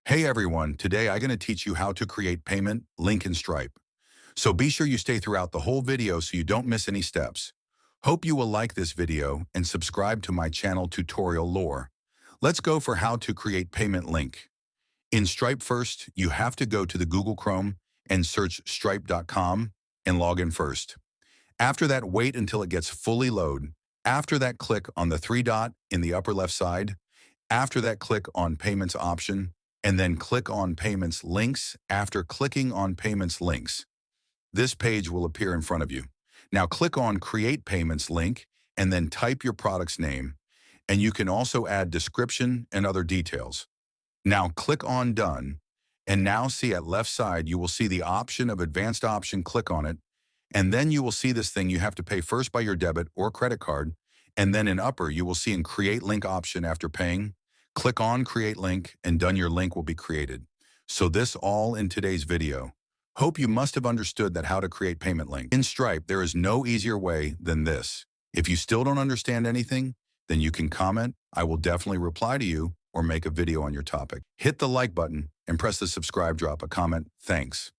Hey everyone, today I'm going to teach you how to create payment link in Stripe. So be sure you stay throughout the whole video so you don't miss any steps. Hope you will like this video and subscribe to my channel tutorial lore. Let's go for how to create payment link. In Stripe first, you have to go to the Google Chrome and search stripe.com and log in first. After that, wait until it gets fully load. After that, click on the three dot in the upper left side. After that, click on Payments option, and then click on Payments Links. After clicking on Payments Links, this page will appear in front of you. Now click on Create Payments Link, and then type your product's name, and you can also add description and other details. Now click on Done, and now see at left side, you will see the option of Advanced Option. Click on it, and then you will see this thing you have to pay first by your debit or credit card, and then in upper, you will see in Create Link option after paying. Click on Create Link, and done, your link will be created. So this all in today's video. Hope you must have understood that how to create payment link. In Stripe, there is no easier way than this. If you still don't understand anything, then you can comment. I will definitely reply to you or make a video on your topic. Hit the like button and press the subscribe, drop a comment. Thanks.